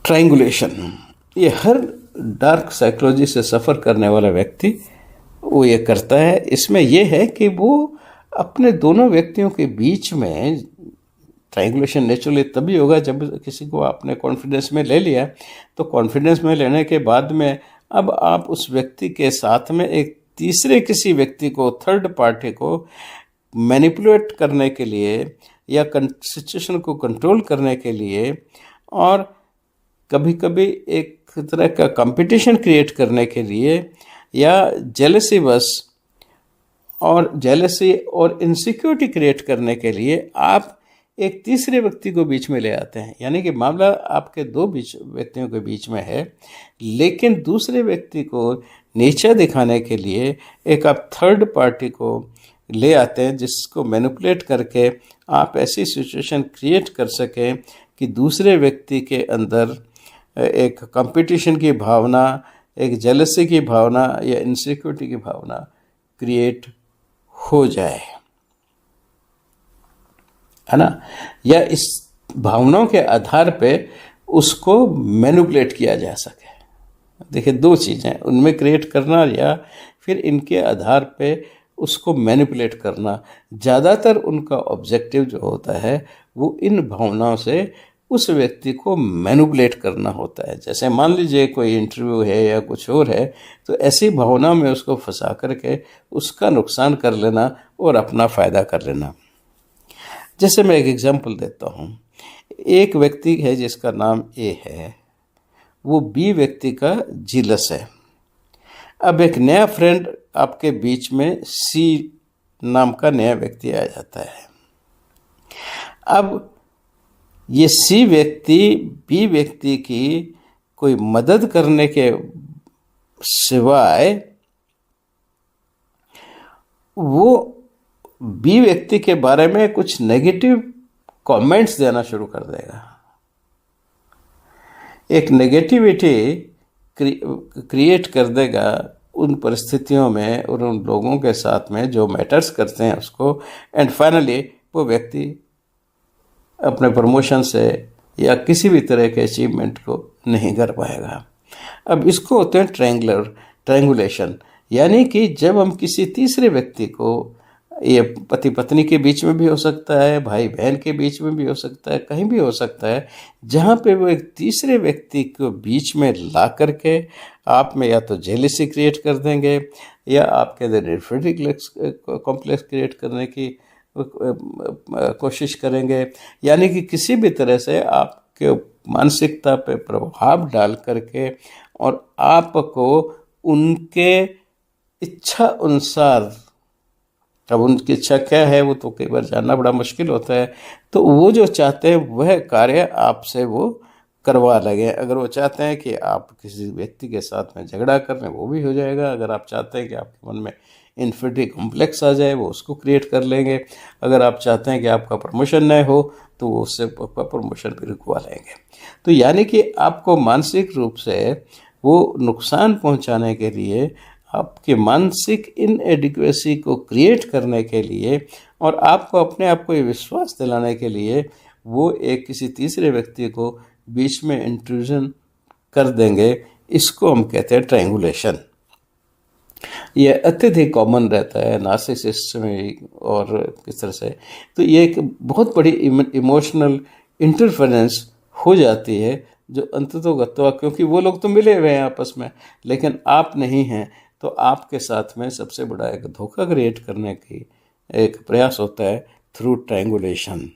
Triangulation, ये हर dark psychology से सफ़र करने वाला व्यक्ति वो ये करता है। इसमें यह है कि वो अपने दोनों व्यक्तियों के बीच में, ट्रायंगुलेशन नेचुरली तभी होगा जब किसी को आपने कॉन्फिडेंस में ले लिया। तो कॉन्फिडेंस में लेने के बाद में अब आप उस व्यक्ति के साथ में एक तीसरे किसी व्यक्ति को, थर्ड पार्टी को मैनिपुलेट करने के लिए या सिचुएशन को कंट्रोल करने के लिए, और कभी कभी एक तरह का कंपटीशन क्रिएट करने के लिए, या जेलसी बस और जेलसी और इनसिक्योरिटी क्रिएट करने के लिए आप एक तीसरे व्यक्ति को बीच में ले आते हैं। यानी कि मामला आपके दो व्यक्तियों के बीच में है, लेकिन दूसरे व्यक्ति को नीचा दिखाने के लिए एक आप थर्ड पार्टी को ले आते हैं, जिसको मैनिपुलेट करके आप ऐसी सिचुएशन क्रिएट कर सकें कि दूसरे व्यक्ति के अंदर एक कंपटीशन की भावना, एक जेलसी की भावना या इनसिक्योरिटी की भावना क्रिएट हो जाए, है ना, या इस भावनाओं के आधार पे उसको मैनिपुलेट किया जा सके। देखिए, दो चीज़ें, उनमें क्रिएट करना या फिर इनके आधार पे उसको मैनिपुलेट करना। ज़्यादातर उनका ऑब्जेक्टिव जो होता है वो इन भावनाओं से उस व्यक्ति को मैनिपुलेट करना होता है। जैसे मान लीजिए कोई इंटरव्यू है या कुछ और है, तो ऐसी भावना में उसको फंसा करके उसका नुकसान कर लेना और अपना फ़ायदा कर लेना। जैसे मैं एक एग्जांपल देता हूँ। एक व्यक्ति है जिसका नाम ए है, वो बी व्यक्ति का जीलस है। अब एक नया फ्रेंड आपके बीच में सी नाम का नया व्यक्ति आ जाता है। अब ये सी व्यक्ति बी व्यक्ति की कोई मदद करने के सिवाय वो बी व्यक्ति के बारे में कुछ नेगेटिव कमेंट्स देना शुरू कर देगा। एक नेगेटिविटी क्रिएट कर देगा उन परिस्थितियों में और उन लोगों के साथ में जो मैटर्स करते हैं उसको, एंड फाइनली वो व्यक्ति अपने प्रमोशन से या किसी भी तरह के अचीवमेंट को नहीं कर पाएगा। अब इसको होते हैं ट्रायंगुलेशन, यानी कि जब हम किसी तीसरे व्यक्ति को, ये पति पत्नी के बीच में भी हो सकता है, भाई बहन के बीच में भी हो सकता है, कहीं भी हो सकता है, जहाँ पे वो एक तीसरे व्यक्ति को बीच में ला करके आप में या तो जेलसी क्रिएट कर देंगे या आपके अंदर इन्फीरियरिटी कॉम्प्लेक्स क्रिएट करने की कोशिश करेंगे। यानी कि किसी भी तरह से आपके मानसिकता पे प्रभाव डाल करके और आपको उनके इच्छा अनुसार, अब उनकी इच्छा क्या है वो तो कई बार जानना बड़ा मुश्किल होता है, तो वो जो चाहते हैं वह कार्य आपसे वो करवा लगे। अगर वो चाहते हैं कि आप किसी व्यक्ति के साथ में झगड़ा कर रहे हैं, वो भी हो जाएगा। अगर आप चाहते हैं कि आपके मन में इन्फिनिटी कॉम्प्लेक्स आ जाए, वो उसको क्रिएट कर लेंगे। अगर आप चाहते हैं कि आपका प्रमोशन न हो, तो वो उससे प्रमोशन भी रुकवा लेंगे। तो यानी कि आपको मानसिक रूप से वो नुकसान पहुंचाने के लिए, आपके मानसिक इनएडिक्वेसी को क्रिएट करने के लिए और आपको अपने आप को ये विश्वास दिलाने के लिए वो एक किसी तीसरे व्यक्ति को बीच में इंट्रूजन कर देंगे। इसको हम कहते हैं ट्रायंगुलेशन। ये अत्यधिक कॉमन रहता है नार्सिसिस्ट में और किस तरह से, तो ये एक बहुत बड़ी इमोशनल इंटरफेरेंस हो जाती है जो अंततोगत्वा, क्योंकि वो लोग तो मिले हुए हैं आपस में लेकिन आप नहीं हैं, तो आपके साथ में सबसे बड़ा एक धोखा क्रिएट करने की एक प्रयास होता है थ्रू ट्रायंगुलेशन।